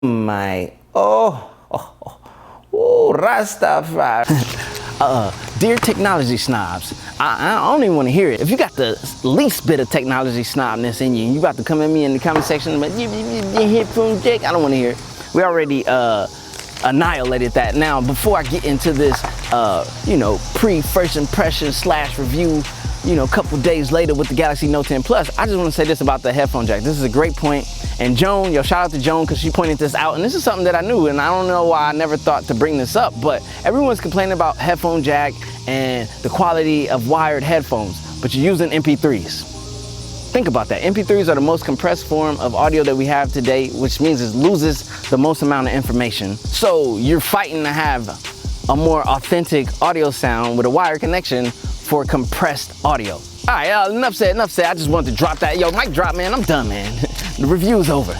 Rastafari. Dear technology snobs, I don't even want to hear it. If you got the least bit of technology snobness in you, and you about to come at me in the comment section, but you headphone jack, I don't want to hear it. We already annihilated that. Now, before I get into this, first impression / review, a couple days later with the Galaxy Note 10 Plus, I just want to say this about the headphone jack. This is a great point. And Joan, shout out to Joan because she pointed this out. And this is something that I knew, and I don't know why I never thought to bring this up, but everyone's complaining about headphone jack and the quality of wired headphones, but you're using MP3s. Think about that. MP3s are the most compressed form of audio that we have today, which means it loses the most amount of information. So you're fighting to have a more authentic audio sound with a wired connection for compressed audio. All right, enough said. I just wanted to drop that. Yo, mic drop, man. I'm done, man. The review's over.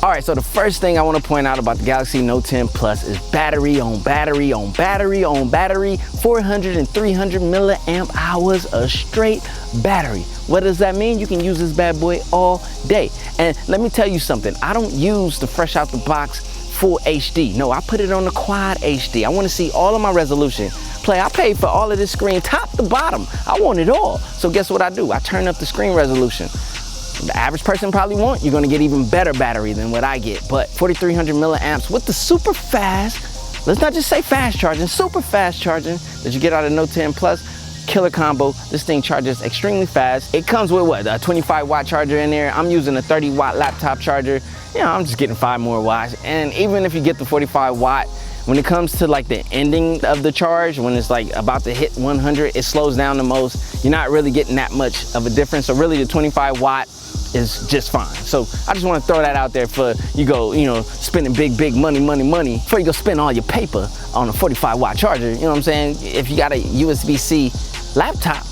All right, so the first thing I want to point out about the Galaxy Note 10 Plus is battery on battery on battery on battery, 400 and 300 milliamp hours of straight battery. What does that mean? You can use this bad boy all day. And let me tell you something. I don't use the fresh out the box full HD. No, I put it on the quad HD. I want to see all of my resolution. Play, I paid for all of this screen, top to bottom. I want it all. So guess what I do? I turn up the screen resolution. The average person probably won't. You're gonna get even better battery than what I get. But 4,300 milliamps with the super fast, let's not just say fast charging, super fast charging that you get out of Note 10 Plus, killer combo. This thing charges extremely fast. It comes with what, a 25 watt charger in there. I'm using a 30 watt laptop charger. I'm just getting 5 more watts. And even if you get the 45 watt, when it comes to like the ending of the charge, when it's like about to hit 100, it slows down the most. You're not really getting that much of a difference. So really the 25 watt is just fine. So I just want to throw that out there for you go, spending big money before you go spend all your paper on a 45 watt charger. You know what I'm saying? If you got a USB-C laptop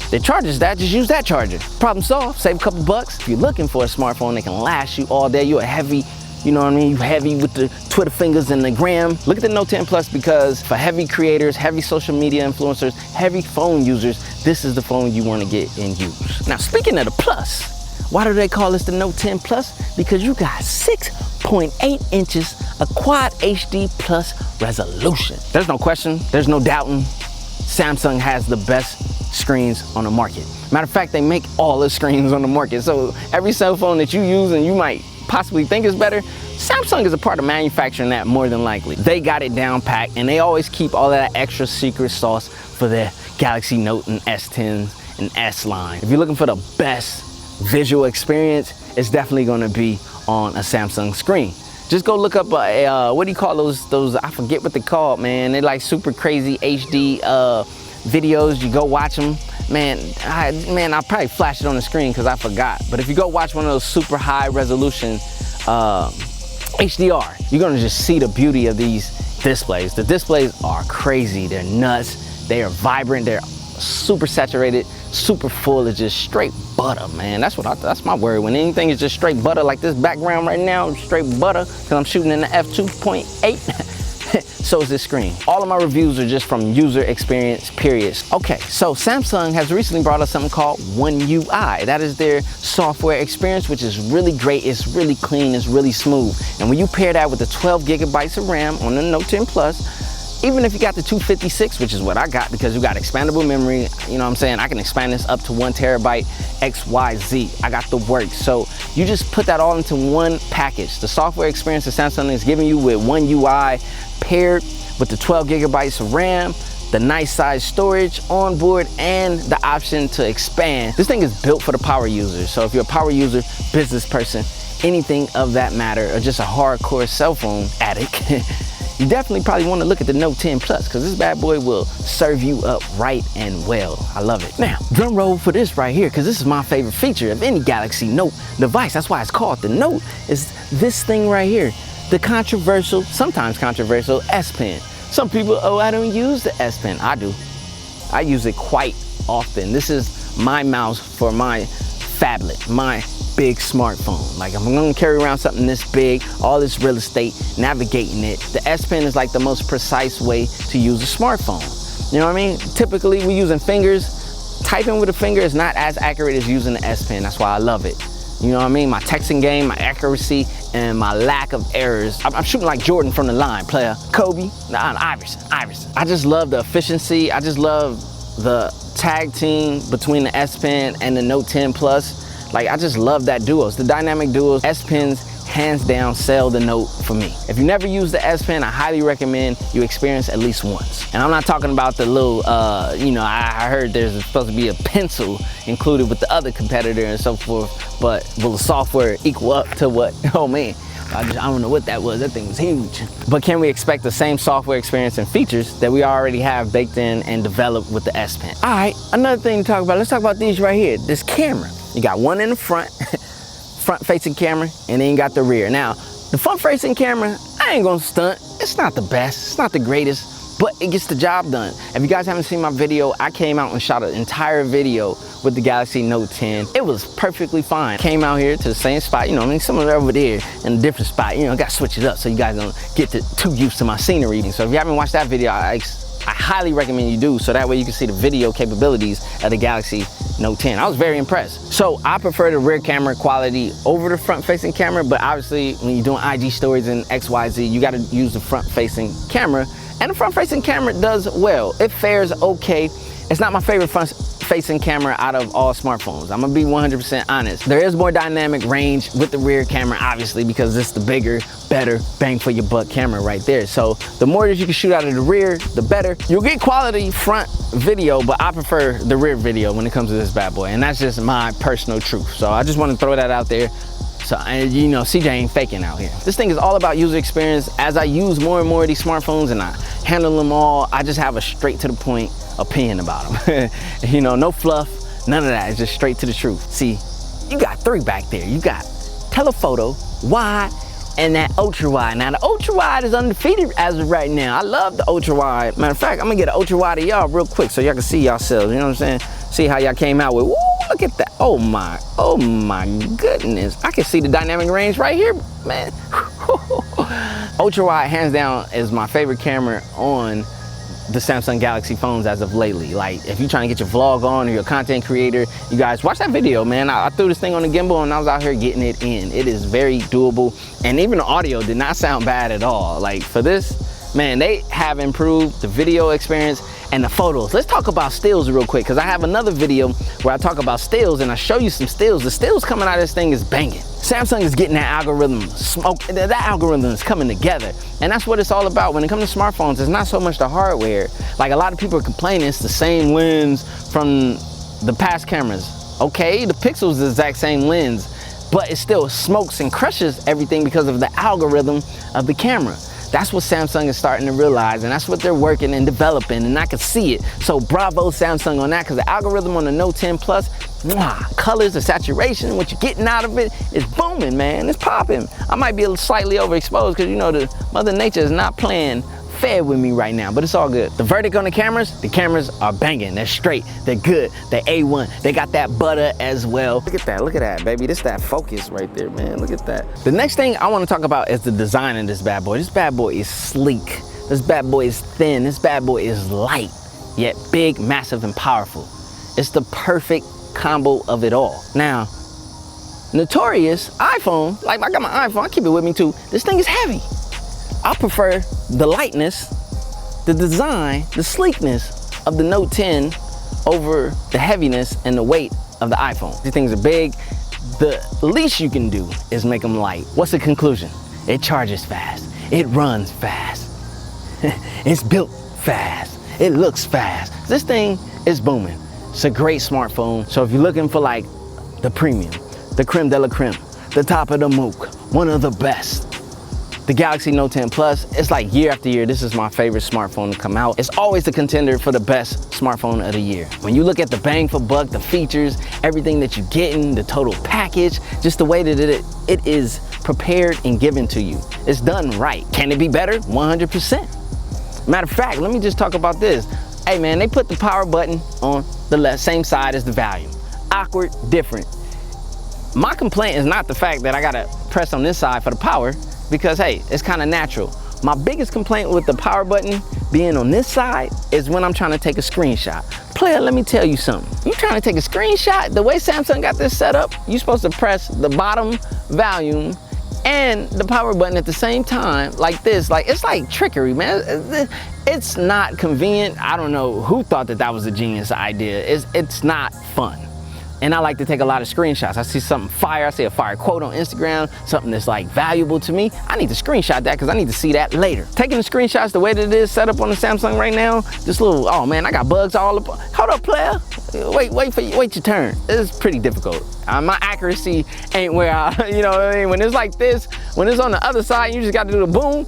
that charges that, just use that charger. Problem solved, save a couple bucks. If you're looking for a smartphone that can last you all day, you're a heavy, you heavy with the Twitter fingers and the gram, look at the Note 10 Plus, because for heavy creators, heavy social media influencers, heavy phone users, this is the phone you want to get and use. Now, speaking of the Plus, why do they call this the Note 10 Plus? Because you got 6.8 inches of quad HD plus resolution. There's no question, there's no doubting, Samsung has the best screens on the market. Matter of fact, they make all the screens on the market. So every cell phone that you use and you might possibly think is better, Samsung is a part of manufacturing that more than likely. They got it down packed, and they always keep all of that extra secret sauce for their Galaxy Note and S10 and S line. If you're looking for the best visual experience, it's definitely going to be on a Samsung screen. Just go look up what do you call those I forget what they're called, man. They're like super crazy HD videos. You go watch them, man. I'll probably flash it on the screen because I forgot, but if you go watch one of those super high resolution HDR, you're gonna just see the beauty of these displays. The displays are crazy, they're nuts, they are vibrant, they're super saturated, super full. It's just straight butter, man. That's my worry. When anything is just straight butter, like this background right now, straight butter, because I'm shooting in the f2.8. So is this screen. All of my reviews are just from user experience, period. Okay, so Samsung has recently brought us something called One UI. That is their software experience, which is really great. It's really clean, it's really smooth. And when you pair that with the 12 gigabytes of RAM on the Note 10 Plus, even if you got the 256, which is what I got because you got expandable memory, you know what I'm saying? I can expand this up to 1 terabyte XYZ. I got the works. So you just put that all into one package. The software experience that Samsung is giving you with One UI paired with the 12 gigabytes of RAM, the nice size storage on board, and the option to expand. This thing is built for the power user. So if you're a power user, business person, anything of that matter, or just a hardcore cell phone addict, you definitely probably want to look at the Note 10 Plus because this bad boy will serve you up right and well. I love it. Now, drum roll for this right here, because this is my favorite feature of any Galaxy Note device. That's why it's called the Note, is this thing right here. The controversial, sometimes controversial S Pen. Some people, I don't use the S Pen. I do. I use it quite often. This is my mouse for my phablet, my big smartphone. Like if I'm gonna carry around something this big, all this real estate, navigating it, the S Pen is like the most precise way to use a smartphone. You know what I mean? Typically we're using fingers. Typing with a finger is not as accurate as using the S Pen. That's why I love it. You know what I mean? My texting game, my accuracy, and my lack of errors. I'm shooting like Jordan from the line, player. Kobe, Iverson. I just love the efficiency. I just love the tag team between the S Pen and the Note 10 Plus. Like, I just love that duos. The dynamic duos, S Pens, hands down, sell the Note for me. If you never use the S Pen, I highly recommend you experience at least once. And I'm not talking about the little, you know, I heard there's supposed to be a pencil included with the other competitor and so forth, but will the software equal up to what? Oh man, I don't know what that was. That thing was huge. But can we expect the same software experience and features that we already have baked in and developed with the S Pen? All right, another thing to talk about. Let's talk about these right here. This camera. You got one in the front, front-facing camera, and then you got the rear. Now, the front-facing camera, I ain't gonna stunt. It's not the best. It's not the greatest, but it gets the job done. If you guys haven't seen my video, I came out and shot an entire video with the Galaxy Note 10. It was perfectly fine. Came out here to the same spot, you know, I mean, somewhere over there in a different spot. You know, I gotta switch it up so you guys don't get too used to my scenery. So if you haven't watched that video, I highly recommend you do, so that way you can see the video capabilities of the Galaxy Note 10. I was very impressed. So I prefer the rear camera quality over the front-facing camera, but obviously when you're doing IG stories and XYZ, you gotta use the front-facing camera, and the front-facing camera does well. It fares okay. It's not my favorite front-facing camera out of all smartphones. I'm gonna be 100% honest. There is more dynamic range with the rear camera, obviously, because it's the bigger, better bang for your buck camera right there. So the more that you can shoot out of the rear, the better. You'll get quality front video, but I prefer the rear video when it comes to this bad boy, and that's just my personal truth. So I just want to throw that out there. So, and you know, CJ ain't faking out here. This thing is all about user experience. As I use more and more of these smartphones and I handle them all, I just have a straight to the point opinion about them. You know, no fluff, none of that. It's just straight to the truth. See, you got three back there. You got telephoto, wide, and that ultra wide. Now the ultra wide is undefeated as of right now. I love the ultra wide. Matter of fact, I'm gonna get an ultra wide of y'all real quick so y'all can see yourselves. You know what I'm saying? See how y'all came out with. Woo, look at that. Oh my goodness. I can see the dynamic range right here, man. Ultra wide, hands down, is my favorite camera on the Samsung Galaxy phones as of lately. Like, if you're trying to get your vlog on or you're a content creator, you guys watch that video, man. I threw this thing on the gimbal and I was out here getting it in. It is very doable, and even the audio did not sound bad at all. Like, for this, man, they have improved the video experience and the photos. Let's talk about stills real quick, because I have another video where I talk about stills and I show you some stills. The stills coming out of this thing is banging. Samsung is getting that algorithm smoke. That algorithm is coming together, and that's what it's all about. When it comes to smartphones, it's not so much the hardware. Like, a lot of people are complaining it's the same lens from the past cameras. Okay, the Pixel is the exact same lens, but it still smokes and crushes everything because of the algorithm of the camera. That's what Samsung is starting to realize, and that's what they're working and developing, and I can see it. So bravo Samsung on that, because the algorithm on the Note 10 Plus, colors, the saturation, what you're getting out of it is booming, man. It's popping. I might be a little slightly overexposed because, you know, the Mother Nature is not playing fair with me right now, but it's all good. The verdict on the cameras are banging. They're straight, they're good, they're A1. They got that butter as well. Look at that, baby. This that focus right there, man. Look at that. The next thing I want to talk about is the design of this bad boy. This bad boy is sleek. This bad boy is thin. This bad boy is light, yet big, massive, and powerful. It's the perfect combo of it all. Now, notorious iPhone, like I got my iPhone, I keep it with me too. This thing is heavy. I prefer the lightness, the design, the sleekness of the Note 10 over the heaviness and the weight of the iPhone. These things are big. The least you can do is make them light. What's the conclusion? It charges fast. It runs fast. It's built fast. It looks fast. This thing is booming. It's a great smartphone. So if you're looking for like the premium, the creme de la creme, the top of the MOOC, one of the best, the Galaxy Note 10 Plus, it's like year after year, this is my favorite smartphone to come out. It's always the contender for the best smartphone of the year. When you look at the bang for buck, the features, everything that you're getting, the total package, just the way that it is prepared and given to you. It's done right. Can it be better? 100%. Matter of fact, let me just talk about this. Hey man, they put the power button on the left, same side as the volume. Awkward, different. My complaint is not the fact that I gotta press on this side for the power, because hey, it's kind of natural. My biggest complaint with the power button being on this side is when I'm trying to take a screenshot. Player, let me tell you something. You trying to take a screenshot? The way Samsung got this set up, you're supposed to press the bottom volume and the power button at the same time, like this. Like, it's like trickery, man. It's not convenient. I don't know who thought that was a genius idea. It's not fun. And I like to take a lot of screenshots. I see something fire, I see a fire quote on Instagram, something that's like valuable to me. I need to screenshot that because I need to see that later. Taking the screenshots the way that it is set up on the Samsung right now, this little, oh man, I got bugs all up. Hold up, player. Wait your turn. It's pretty difficult. My accuracy ain't where I, you know what I mean? When it's like this, when it's on the other side, you just got to do the boom.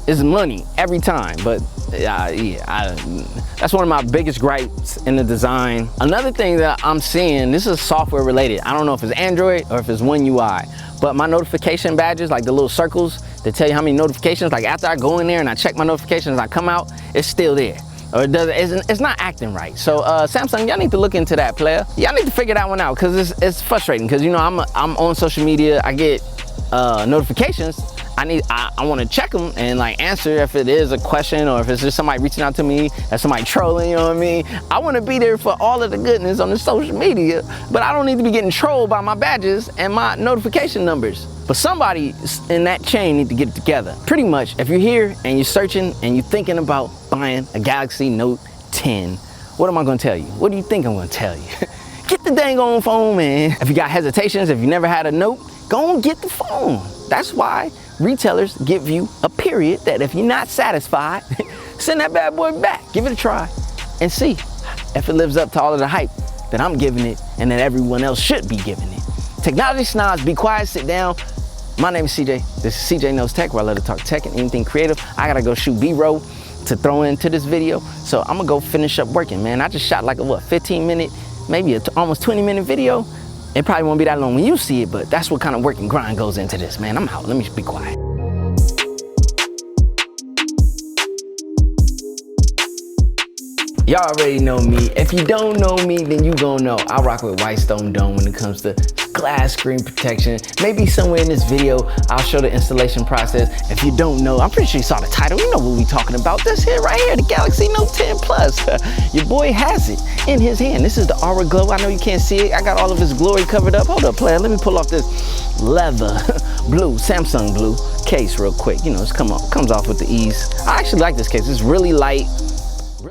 It's money every time, but that's one of my biggest gripes in the design. Another thing that I'm seeing, this is software related. I don't know if it's Android or if it's One UI, but my notification badges, like the little circles that tell you how many notifications, like after I go in there and I check my notifications, I come out, it's still there. Or it's not acting right. So Samsung, y'all need to look into that, player. Y'all need to figure that one out because it's frustrating. Because you know I'm on social media, I get notifications. I want to check them and like answer if it is a question or if it's just somebody reaching out to me, or somebody trolling, you know what I mean? I want to be there for all of the goodness on the social media, but I don't need to be getting trolled by my badges and my notification numbers. But somebody in that chain need to get it together. Pretty much, if you're here and you're searching and you're thinking about buying a Galaxy Note 10, what am I going to tell you? What do you think I'm going to tell you? Get the dang on phone, man. If you got hesitations, if you never had a Note, go and get the phone. That's why retailers give you a period that if you're not satisfied, send that bad boy back. Give it a try and see if it lives up to all of the hype that I'm giving it and that everyone else should be giving it. Technology snobs, be quiet, sit down. My name is CJ. This is CJ Knows Tech, where I love to talk tech and anything creative. I gotta go shoot B-roll to throw into this video, so I'm gonna go finish up working, man. I just shot like a 15-minute, maybe almost 20-minute video. It probably won't be that long when you see it, but that's what kind of work and grind goes into this, man. I'm out. Let me just be quiet. Y'all already know me. If you don't know me, then you gon' know. I rock with Whitestone Dome when it comes to glass screen protection. Maybe somewhere in this video, I'll show the installation process. If you don't know, I'm pretty sure you saw the title. You know what we talking about. This here, right here, the Galaxy Note 10 Plus. Your boy has it in his hand. This is the Aura Glow. I know you can't see it. I got all of his glory covered up. Hold up, player. Let me pull off this leather blue, Samsung blue case real quick. You know, it's comes off with the ease. I actually like this case. It's really light.